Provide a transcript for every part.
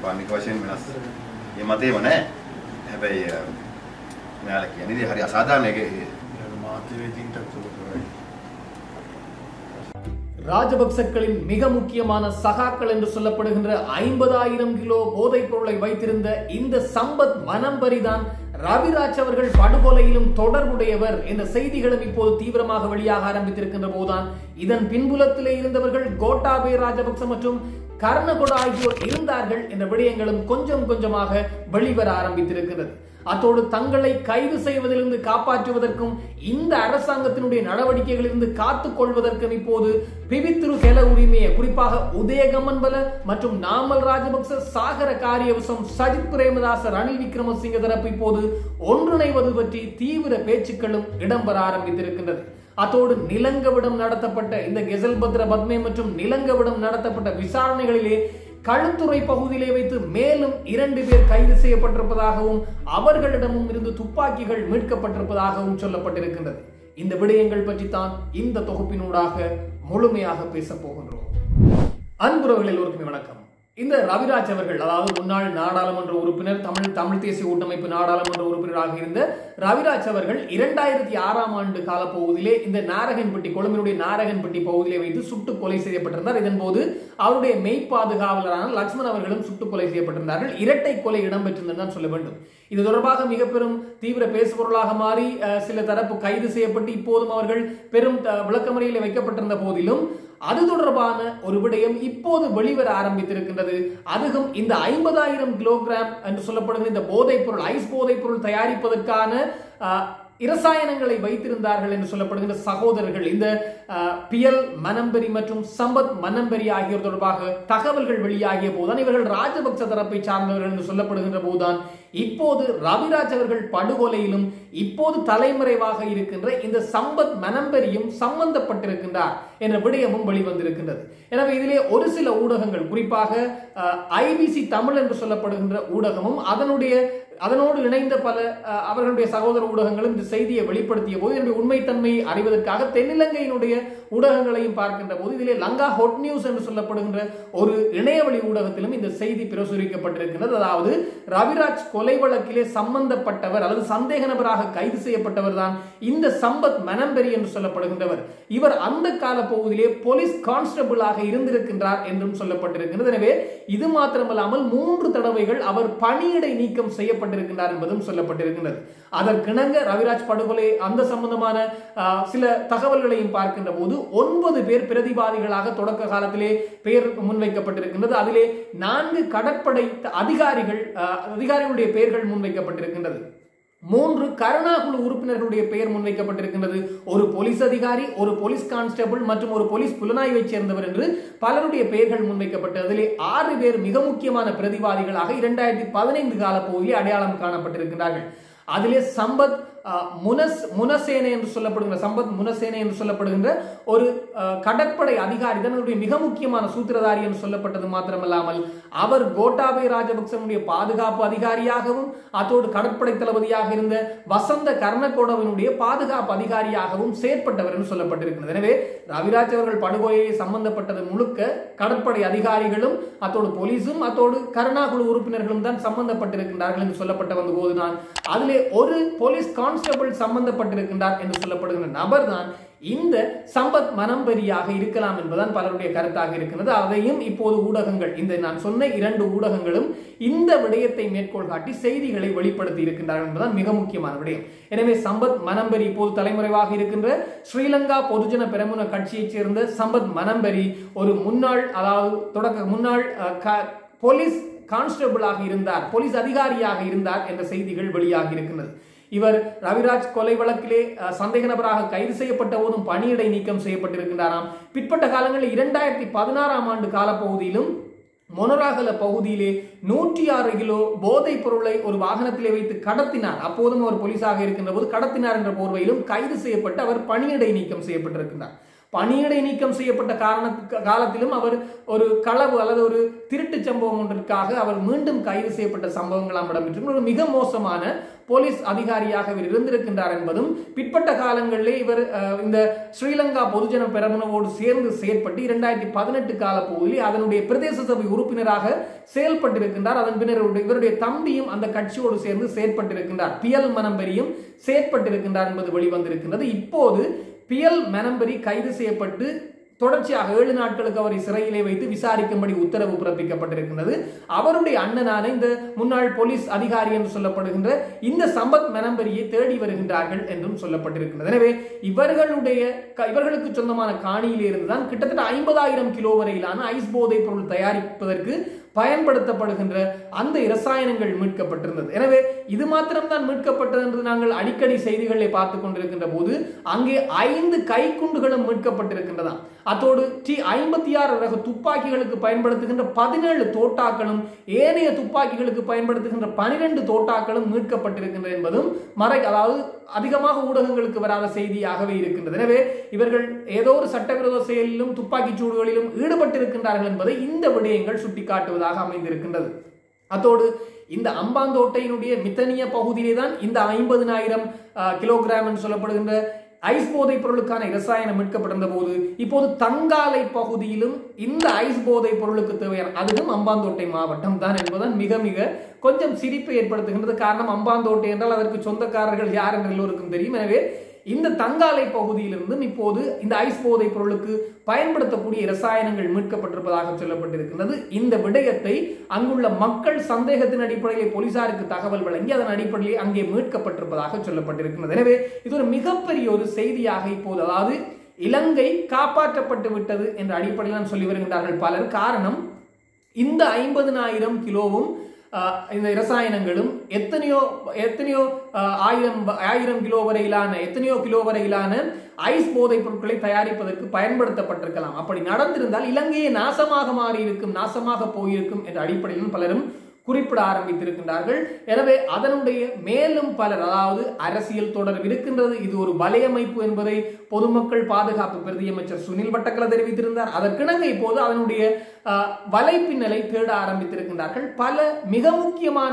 පානික වශයෙන් වෙනස්. මේ මතේම නැහැ. හැබැයි මෙයාලා කියන්නේ ඉතින් හරි අසාධාරණ එක ராஜபக்சக்களின் மிக முக்கியமான சகாக்கள் என்று சொல்லப்படுகின்ற 50,000 கிலோ போதைப் பொருளை வைத்திருந்த இந்த சம்பத் மனம்பரிதான் ரவிராஜ் அவர்கள் படுகொலையிலும் தொடர்புடையவர் என்ற செய்திகளும் இப்போது தீவிரமாக வெளியாக ஆரம்பித்திருக்கின்ற போதுதான் இதன் பின்புலத்திலே இருந்தவர்கள் கோட்டாபய ராஜபக்ச மற்றும் கர்ணகொட ஆகியோர் இருந்தார்கள் என்ற விடயங்களும் கொஞ்சம் கொஞ்சமாக வெளிவர ஆரம்பித்திருக்கிறது. அத்தோடு தங்களை கைது செய்வதிலிருந்து காப்பாற்றுவதற்கும் இந்த அரசாங்கத்தினுடைய நடவடிக்கைகளிலிருந்து காத்துக் கொள்வதற்கும் இப்போது பிபித்துரு கெல உரிமையை குறிப்பாக உதயகமன்பல மற்றும் நாமல் ராஜபக்ச சாகர காரியவசம் சஜித் பிரேமதாச ரணில் விக்ரமசிங்க தரப்பு இப்போது ஒன்றிணைவது பற்றி தீவிர பேச்சுக்களும் இடம்பெற ஆரம்பித்திருக்கின்றது. அத்தோடு நிலங்கவிடம் நடத்தப்பட்ட இந்த கெசல்பத்ர பத்மே மற்றும் நிலங்கவிடம் நடத்தப்பட்ட விசாரணைகளிலே களுத்துறை பகுதியிலே வைத்து மேலும் 2 பேர் கைது செய்யப்பட்டிருப்பதாகவும் அவர்களிடமும் இருந்து துப்பாக்கிகள் மீட்கப்பட்டிருப்பதாகவும் சொல்லப்பட்டிருக்கின்றது. இந்த விடயங்கள் பற்றி தான் இந்த தொகுப்பினூடாக முழுமையாக பேச போகின்றோம். அன்புறவர்கள் எல்லோருக்குமே வணக்கம். இந்த ரவிராஜ் அவர்கள், அதாவது முன்னாள் நாடாளுமன்ற உறுப்பினர், தமிழ் தேசிய கூட்டமைப்பு நாடாளுமன்ற உறுப்பினராக இருந்த ரவிராஜ் அவர்கள் 2006ஆம் ஆண்டு காலப்பகுதியிலே இந்த நாரகன்பட்டி, கொழும்பினுடைய நாரகன்பட்டி பகுதியிலே வைத்து சுட்டு கொலை செய்யப்பட்டிருந்தார். இதன் போது அவருடைய மெய்ப்பாதுகாவலரான லக்ஷ்மண் அவர்களும் சுட்டு கொலை செய்யப்பட்டிருந்தார்கள். இரட்டை கொலை இடம்பெற்றிருந்ததுதான் சொல்ல வேண்டும். இது தொடர்பாக மிக பெரும் தீவிர பேசுபொருளாக மாறி சில தரப்பு கைது செய்யப்பட்டு இப்போதும் அவர்கள் பெரும் விளக்கமறியலில் வைக்கப்பட்டிருந்த போதிலும் அது தொடர்பான ஒரு விடயம் இப்போது வெளிவர ஆரம்பித்திருக்கின்றது. அதுவும் இந்த 50,000 கிலோகிராம் என்று சொல்லப்படுகிற இந்த போதைப் பொருள், ஐஸ் போதைப் பொருள் தயாரிப்பதற்கான இரசாயனங்களை வைத்திருந்தார்கள் என்று சொல்லப்படுகின்ற சகோதரர்கள், இந்த பியல் மனம்பரி மற்றும் சம்பத் மனம்பரி ஆகியோர் தொடர்பாக தகவல்கள் வெளியாகிய போதுதான் இவர்கள் ராஜபக்ச தரப்பை சார்ந்தவர்கள் என்று சொல்லப்படுகின்ற போதுதான் இப்போது ரவிராஜ் அவர்கள் படுகொலையிலும் இப்போது தலைமறைவாக இருக்கின்ற இந்த சம்பத் மனம்பரியும் சம்பந்தப்பட்டிருக்கின்றார் என்ற விடயமும் வெளிவந்திருக்கின்றது. எனவே இதிலே ஒரு சில ஊடகங்கள், குறிப்பாக ஐபிசி தமிழ் என்று சொல்லப்படுகின்ற ஊடகமும் அதனோடு இணைந்த பல அவர்களுடைய சகோதர ஊடகங்களும் இந்த செய்தியை வெளிப்படுத்திய போது என்னுடைய உண்மைத்தன்மையை அறிவதற்காக தென்னிலங்கையினுடைய ஊடகங்களையும் பார்க்கின்ற போது இதிலே லங்கா ஹொட் நியூஸ் என்று சொல்லப்படுகின்ற ஒரு இணையவழி ஊடகத்திலும் இந்த செய்தி பிரசுரிக்கப்பட்டிருக்கின்றது. அதாவது ரவிராஜ் கொலை வழக்கிலே சம்பந்தப்பட்டவர் அல்லது சந்தேக நபராக கைது செய்யப்பட்டவர் தான் இந்த சம்பத் மனம்பரி என்று சொல்லப்படுகின்றவர். இவர் அந்த கால பகுதியிலே போலீஸ் கான்ஸ்டபிளாக இருந்திருக்கின்றார் என்றும் சொல்லப்பட்டிருக்கிறது. எனவே இது மாத்திரமல்லாமல் 3 தடவைகள் அவர் பணியிடை நீக்கம் செய்யப்பட்டிருக்கின்றார் என்பதும் சொல்லப்பட்டிருக்கின்றது. அதற்கிணங்க ரவிராஜ் படுகொலை அந்த சம்பந்தமான சில தகவல்களையும் பார்க்கின்ற போது 9 பேர் பிரதிவாதிகளாக தொடக்க காலத்திலே பெயர் முன்வைக்கப்பட்டிருக்கின்றது. அதிலே 4 கடற்படை அதிகாரிகளுடைய பெயர்கள் முன்வைக்கப்பட்டிருக்கின்றது. 3 கருணாகுழு உறுப்பினர்களுடைய பெயர் முன்வைக்கப்பட்டிருக்கின்றது. ஒரு போலீஸ் அதிகாரி, ஒரு போலீஸ் கான்ஸ்டபிள் மற்றும் ஒரு போலீஸ் புலனாய்வை சேர்ந்தவர் என்று பலருடைய பெயர்கள் முன்வைக்கப்பட்டு அதிலே 6 பேர் மிக முக்கியமான பிரதிவாதிகளாக 2015 கால பகுதியில் அடையாளம் காணப்பட்டிருக்கிறார்கள். அதிலே சம்பத் முனசேன என்று சொல்லப்படுகின்ற ஒரு கடற்படை அதிகாரி தன்னுடைய மிக முக்கியமான சூத்திரதாரி என்று சொல்லப்பட்டது மாத்திரமல்லாமல் அவர் கோட்டாபய ராஜபக்சனுடைய பாதுகாப்பு அதிகாரியாகவும் அத்தோடு கடற்படை தளபதியாக இருந்த வசந்த கர்ணகோடவினுடைய பாதுகாப்பு அதிகாரியாகவும் செயற்பட்டவர் என்று சொல்லப்பட்டிருக்கிறது. எனவே ரவிராஜ் அவர்கள் படுகொலையை சம்பந்தப்பட்டது முழுக்க கடற்படை அதிகாரிகளும் அத்தோடு போலீஸும் அத்தோடு கருணாகுழு உறுப்பினர்களும் தான் சம்பந்தப்பட்டிருக்கின்றார்கள் என்று சொல்லப்பட்ட வந்த போதுதான் அதிலே ஒரு போலீஸ் கான்ஸ்டபிள் சம்பந்தப்பட்டிருக்கின்றார் என்று சொல்லப்படுகின்ற நபர் தான் இந்த சம்பத் மனம்பரியாக இருக்கலாம் என்பதுதான் பலருடைய கருத்தாக இருக்கிறது. அதையும் இப்போது ஊடகங்கள், இந்த நான் சொன்ன 2 ஊடகங்களும் இந்த விடயத்தை மேற்கோள் காட்டி செய்திகளை வெளிப்படுத்தி இருக்கின்றார்கள் என்பதுதான் மிக முக்கியமான விடயம். எனவே சம்பத் மனம்பரி இப்போது தலைமறைவாக இருக்கின்ற ஸ்ரீலங்கா பொதுஜன பெரமுன கட்சியைச் சேர்ந்த சம்பத் மனம்பரி ஒரு முன்னாள் போலீஸ் கான்ஸ்டபிளாக இருந்தார், போலீஸ் அதிகாரியாக இருந்தார் என்ற செய்திகள் வெளியாகி இருக்கின்றது. இவர் ரவிராஜ் கொலை வழக்கிலே சந்தேக நபராக கைது செய்யப்பட்ட போதும் பணியிடை நீக்கம் செய்யப்பட்டிருக்கின்றாராம். பிற்பட்ட காலங்களில் 2016ஆம் ஆண்டு காலப்பகுதியிலும் மொனராகல பகுதியிலே 106 கிலோ போதைப் பொருளை ஒரு வாகனத்திலே வைத்து கடத்தினார். அப்போதும் அவர் போலீஸாக இருக்கின்ற போது கடத்தினார் என்ற போர்வையிலும் கைது செய்யப்பட்டு அவர் பணியிடை நீக்கம் செய்யப்பட்டிருக்கிறார். பணியிடை நீக்கம் செய்யப்பட்ட காலத்திலும் அவர் ஒரு களவு அல்லது ஒரு திருட்டு சம்பவம் ஒன்றிற்காக அவர் மீண்டும் கைது செய்யப்பட்ட சம்பவங்களாம் இடம்பெற்று ஒரு மிக மோசமான போலீஸ் அதிகாரியாக இவர் இருந்திருக்கின்றார் என்பதும் பிற்பட்ட காலங்களிலே இவர் இந்த ஸ்ரீலங்கா பொதுஜன பெரமுனவோடு சேர்ந்து செயற்பட்டு 2018 கால பகுதியில் அதனுடைய பிரதேச சபை உறுப்பினராக செயல்பட்டிருக்கின்றார். அதன் பின்னர் இவருடைய தம்பியும் அந்த கட்சியோடு சேர்ந்து செயற்பட்டிருக்கின்றார். பியல் மனம்பெரியும் செயற்பட்டிருக்கின்றார் என்பது வெளிவந்திருக்கின்றது. இப்போது பியல் மனம்பெரி கைது செய்யப்பட்டு தொடர்ச்சியாக 7 நாட்களுக்கு அவரை சிறையிலே வைத்து விசாரிக்கும்படி உத்தரவு பிறப்பிக்கப்பட்டிருக்கின்றது. அவருடைய அண்ணனான இந்த முன்னாள் போலீஸ் அதிகாரி என்று சொல்லப்படுகின்ற இந்த சம்பத் மனம்பெரியை தேடி வருகின்றார்கள் என்றும் சொல்லப்பட்டிருக்கின்றது. எனவே இவர்களுக்கு சொந்தமான காணியிலே இருந்துதான் கிட்டத்தட்ட 50,000 கிலோ வரையிலான ஐஸ் போதைப் பொருள் தயாரிப்பதற்கு பயன்படுத்தப்படுகின்ற அந்த இரசாயனங்கள் மீட்கப்பட்டிருந்தது. எனவே இது மாத்திரம்தான் மீட்கப்பட்டது என்று நாங்கள் அடிக்கடி செய்திகளை பார்த்துக் கொண்டிருக்கின்ற போது அங்கே 5 கைக்குண்டுகளும் மீட்கப்பட்டிருக்கின்றதாம். அத்தோடு T56 ரக துப்பாக்கிகளுக்கு பயன்படுத்துகின்ற 17 தோட்டாக்களும் ஏனைய துப்பாக்கிகளுக்கு பயன்படுத்துகின்ற 12 தோட்டாக்களும் மீட்கப்பட்டிருக்கின்றன என்பதும் அதாவது அதிகமாக ஊடகங்களுக்கு வராத செய்தியாகவே இருக்கின்றது. எனவே இவர்கள் ஏதோ ஒரு சட்டவிரோத செயலிலும் துப்பாக்கி சூடுகளிலும் ஈடுபட்டிருக்கின்றார்கள் என்பதை இந்த விடயங்கள் சுட்டிக்காட்டுவதாக அமைந்திருக்கின்றது. அத்தோடு இந்த அம்பாந்தோட்டையினுடைய மித்தனிய பகுதியிலே தான் இந்த 50,000 கிலோகிராம் என்று சொல்லப்படுகின்ற ஐஸ் போதைப் பொருளுக்கான இரசாயனம் மீட்கப்பட்டிருந்த போது இப்போது தங்காலை பகுதியிலும் இந்த ஐஸ் போதைப் பொருளுக்கு தேவையான அதுவும் அம்பாந்தோட்டை மாவட்டம் தான் என்பதுதான் மிக மிக கொஞ்சம் சிரிப்பை ஏற்படுத்துகின்றது. காரணம் அம்பாந்தோட்டை என்றால் அதற்கு சொந்தக்காரர்கள் யார் என்று எல்லோருக்கும் தெரியும். எனவே இந்த தங்காலை பகுதியிலிருந்து இப்போது இந்த ஐஸ் போதைப் பொருளுக்கு பயன்படுத்தக்கூடிய இரசாயனங்கள் மீட்கப்பட்டிருப்பதாக சொல்லப்பட்டிருக்கின்றது. இந்த விடயத்தை அங்குள்ள மக்கள் சந்தேகத்தின் அடிப்படையில் போலீசாருக்கு தகவல் வழங்கி அதன் அடிப்படையில் அங்கே மீட்கப்பட்டிருப்பதாக சொல்லப்பட்டிருக்கின்றது. எனவே இது ஒரு மிகப்பெரிய ஒரு செய்தியாக இப்போது அதாவது இலங்கை காப்பாற்றப்பட்டு விட்டது என்ற அடிப்படையில் சொல்லி வருகின்றார்கள் பலர். காரணம் இந்த 50,000 கிலோவும் இந்த இரசாயனங்களும் எத்தனையோ ஆயிரம் கிலோ வரையிலான ஐஸ் போதைப் பொருட்களை தயாரிப்பதற்கு பயன்படுத்தப்பட்டிருக்கலாம். அப்படி நடந்திருந்தால் இலங்கையை நாசமாக போயிருக்கும் என்ற அடிப்படையில் பலரும் குறிப்பிட ஆரம்பித்திருக்கின்றார்கள். எனவே அதனுடைய மேலும் பலர் அதாவது அரசியல் தொடர்பு இருக்கின்றது, இது ஒரு வலையமைப்பு என்பதை பொதுமக்கள் பாதுகாப்பு பிரதி அமைச்சர் சுனில் வட்டக்கல தெரிவித்திருந்தார். அதற்கிணங்க இப்போது அதனுடைய வலைப்பின்னலை தேட ஆரம்பித்திருக்கின்றார்கள். பல மிக முக்கியமான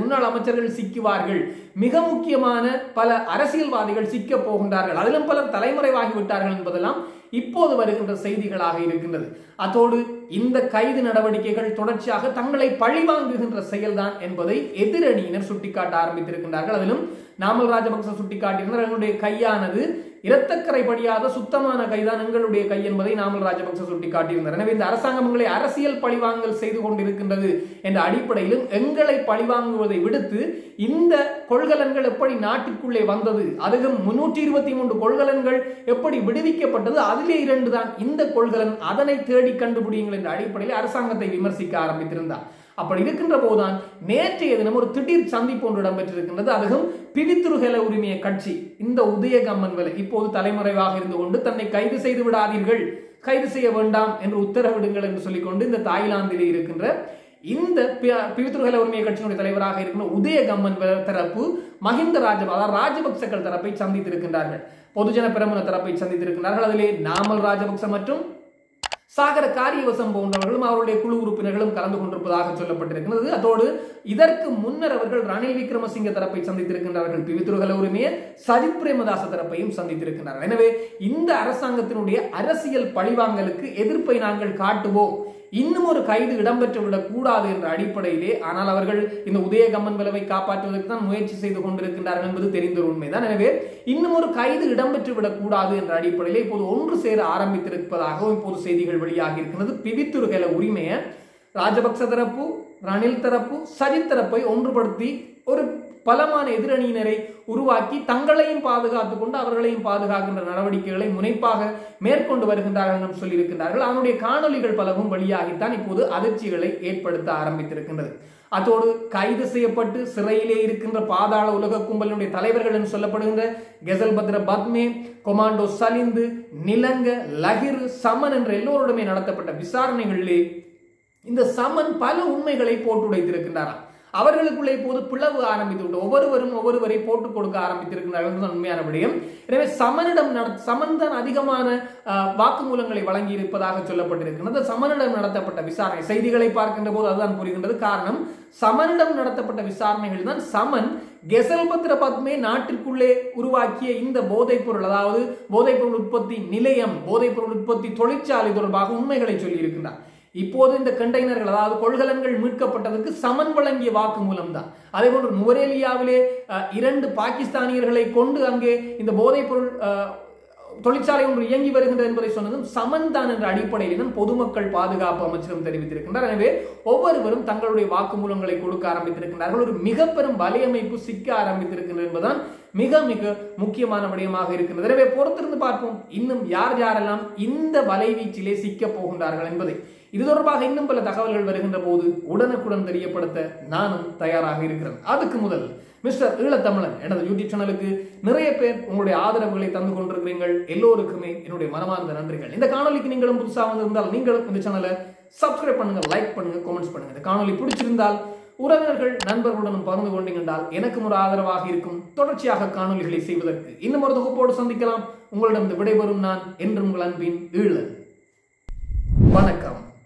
முன்னாள் அமைச்சர்கள் சிக்குவார்கள், மிக முக்கியமான பல அரசியல்வாதிகள் சிக்க போகின்றார்கள், அதிலும் பலர் தலைமறைவாகிவிட்டார்கள் என்பதெல்லாம் இப்போது வருகின்ற செய்திகளாக இருக்கின்றது. அதோடு இந்த கைது நடவடிக்கைகள் தொடர்ச்சியாக தங்களை பழிவாங்குகின்ற செயல்தான் என்பதை எதிரணியினர் சுட்டிக்காட்ட ஆரம்பித்திருக்கின்றார்கள். அதிலும் நாமல் ராஜபக்ச சுட்டிக்காட்டியிருந்தார், எங்களுடைய கையானது இரத்தக்கரை படியாத சுத்தமான கைதான் எங்களுடைய கை என்பதை நாமல் ராஜபக்ச சுட்டிக்காட்டியிருந்தார். எனவே இந்த அரசாங்கம் எங்களை அரசியல் பழிவாங்கல் செய்து கொண்டிருக்கின்றது என்ற அடிப்படையிலும் எங்களை பழிவாங்குவதை விடுத்து இந்த கொள்கலன்கள் எப்படி நாட்டுக்குள்ளே வந்தது, அதுவும் 323 கொள்கலன்கள் எப்படி விடுவிக்கப்பட்டது, அதிலே 2 தான் இந்த கொள்கலன், அதனை தேடி கண்டுபிடியுங்கள் என்ற அடிப்படையில் அரசாங்கத்தை விமர்சிக்க ஆரம்பித்திருந்தார். அப்படி இருக்கின்ற போதுதான் நேற்றைய தினம் ஒரு திடீர் சந்திப்பு ஒன்று இடம்பெற்றிருக்கின்றது. அதுவும் பிவித்துருகல உரிமைய கட்சி இந்த உதயகம்மன் வேலை இப்போது தலைமறைவாக இருந்து கொண்டு தன்னை கைது செய்து விடாதீர்கள், கைது செய்ய வேண்டாம் என்று உத்தரவிடுங்கள் என்று சொல்லிக்கொண்டு இந்த தாய்லாந்திலே இருக்கின்ற இந்த பிவித்துருகல உரிமைய கட்சியினுடைய தலைவராக இருக்கின்ற உதயகம்மன் தரப்பு மஹிந்த ராஜபக்சக்கள் தரப்பை சந்தித்திருக்கின்றார்கள், பொதுஜன பெரமுன தரப்பை சந்தித்திருக்கிறார்கள். அதிலே நாமல் ராஜபக்ச மற்றும் சாகர காரியவசம் போன்றவர்களும் அவருடைய குழு உறுப்பினர்களும் கலந்து கொண்டிருப்பதாக சொல்லப்பட்டிருக்கிறது. அதோடு இதற்கு முன்னர் அவர்கள் ரணில் விக்ரமசிங்க தரப்பை சந்தித்திருக்கின்றார்கள், பிவித்துருகல உரிமைய சஜித் பிரேமதாச தரப்பையும் சந்தித்திருக்கின்றார்கள். எனவே இந்த அரசாங்கத்தினுடைய அரசியல் பழிவாங்கலுக்கு எதிர்ப்பை நாங்கள் காட்டுவோம், இன்னும் ஒரு கைது இடம்பெற்று விடக் கூடாது என்ற அடிப்படையிலே, ஆனால் அவர்கள் இந்த உதயகம்மன் விளைவை காப்பாற்றுவதற்கு தான் முயற்சி செய்து கொண்டிருக்கின்றார்கள் என்பது தெரிந்த உண்மைதான். எனவே இன்னும் ஒரு கைது இடம்பெற்று விடக் கூடாது என்ற அடிப்படையிலே இப்போது ஒன்று சேர ஆரம்பித்திருப்பதாகவும் இப்போது செய்திகள் வெளியாகி இருக்கிறது. பிவித்துருகல உரிமைய ராஜபக்ச தரப்பு, ரணில் தரப்பு, சஜித் தரப்பை ஒன்றுபடுத்தி ஒரு பலமான எதிரணியினரை உருவாக்கி தங்களையும் பாதுகாத்துக் கொண்டு அவர்களையும் பாதுகாக்கின்ற நடவடிக்கைகளை முனைப்பாக மேற்கொண்டு வருகின்றார்கள் என்று சொல்லியிருக்கின்றார்கள். அதனுடைய காணொலிகள் பலவும் வெளியாகித்தான் இப்போது அதிர்ச்சிகளை ஏற்படுத்த ஆரம்பித்திருக்கின்றது. அதோடு கைது செய்யப்பட்டு சிறையிலே இருக்கின்ற பாதாள உலக கும்பலினுடைய தலைவர்கள் என்று சொல்லப்படுகின்ற கெசல்பத்ர பத்மே, கொமாண்டோ சலிந்து, நிலங்க, லகிர், சமன் என்ற எல்லோருடமே நடத்தப்பட்ட விசாரணைகளிலே இந்த சமன் பல உண்மைகளை போட்டு உடைத்திருக்கின்றாராம். அவர்களுக்குள்ளே இப்போது பிளவு ஆரம்பித்து விட்டு ஒவ்வொருவரை போட்டுக் கொடுக்க ஆரம்பித்திருக்கிறார்கள் உண்மையான விடயம். எனவே சமன் தான் அதிகமான வாக்குமூலங்களை வழங்கி இருப்பதாக சொல்லப்பட்டிருக்கிறது. சமனிடம் நடத்தப்பட்ட விசாரணை செய்திகளை பார்க்கின்ற போது அதுதான் புரிகின்றது. காரணம், சமனிடம் நடத்தப்பட்ட விசாரணைகள் தான் சமன் கெசல்பத்ர பத்மே நாட்டிற்குள்ளே உருவாக்கிய இந்த போதைப் பொருள், அதாவது போதைப் பொருள் உற்பத்தி நிலையம், போதைப் பொருள் உற்பத்தி தொழிற்சாலை தொடர்பாக உண்மைகளை சொல்லி இருக்கின்றார். இப்போது இந்த கண்டெய்னர்கள், அதாவது கொள்கலன்கள் மீட்கப்பட்டதற்கு சமன் வழங்கிய வாக்குமூலம் தான். அதே போன்று நுவரேலியாவிலே 2 பாகிஸ்தானியர்களை கொண்டு அங்கே இந்த போதைப் பொருள் தொழிற்சாலை ஒன்று இயங்கி வருகின்றது என்பதை சொன்னதும் சமன் தான் என்ற அடிப்படையில் தான் பொதுமக்கள் பாதுகாப்பு அமைச்சகம் தெரிவித்திருக்கின்றார். எனவே ஒவ்வொருவரும் தங்களுடைய வாக்குமூலங்களை கொடுக்க ஆரம்பித்திருக்கின்றார்கள். ஒரு மிக பெரும் வலையமைப்பு சிக்க ஆரம்பித்திருக்கின்றது என்பதுதான் மிக மிக முக்கியமான விடயமாக இருக்கின்றது. எனவே பொறுத்திருந்து பார்ப்போம் இன்னும் யாரெல்லாம் இந்த வலைவீச்சிலே சிக்க போகின்றார்கள் என்பதை. இது தொடர்பாக இன்னும் பல தகவல்கள் வருகின்ற போது உடனுக்குடன் தெரியப்படுத்த நானும் தயாராக இருக்கிறேன். அதுக்கு முதல் மிஸ்டர் ஈழத்தமிழன் எனது யூடியூப் சேனலுக்கு நிறைய பேர் உங்களுடைய ஆதரவுகளை தந்து கொண்டிருக்கிறீர்கள். எல்லோருக்குமே என்னுடைய மனமார்ந்த நன்றிகள். இந்த காணொலிக்கு நீங்களும் புதுசாக வந்திருந்தால் நீங்களும் இந்த சேனலை சப்ஸ்கிரைப் பண்ணுங்க, லைக் பண்ணுங்க, கமெண்ட்ஸ் பண்ணுங்க. இந்த காணொலி பிடிச்சிருந்தால் உறவினர்கள் நண்பர்களுடன் பகிர்ந்து கொண்டீங்கன்றால் எனக்கும் ஒரு ஆதரவாக இருக்கும் தொடர்ச்சியாக காணொலிகளை செய்வதற்கு. இன்னும் ஒரு தொகுப்போடு சந்திக்கலாம். உங்களிடம் விடைபெறும் நான் என்றும் உங்கள் அன்பின் ஈழன். வணக்கம்.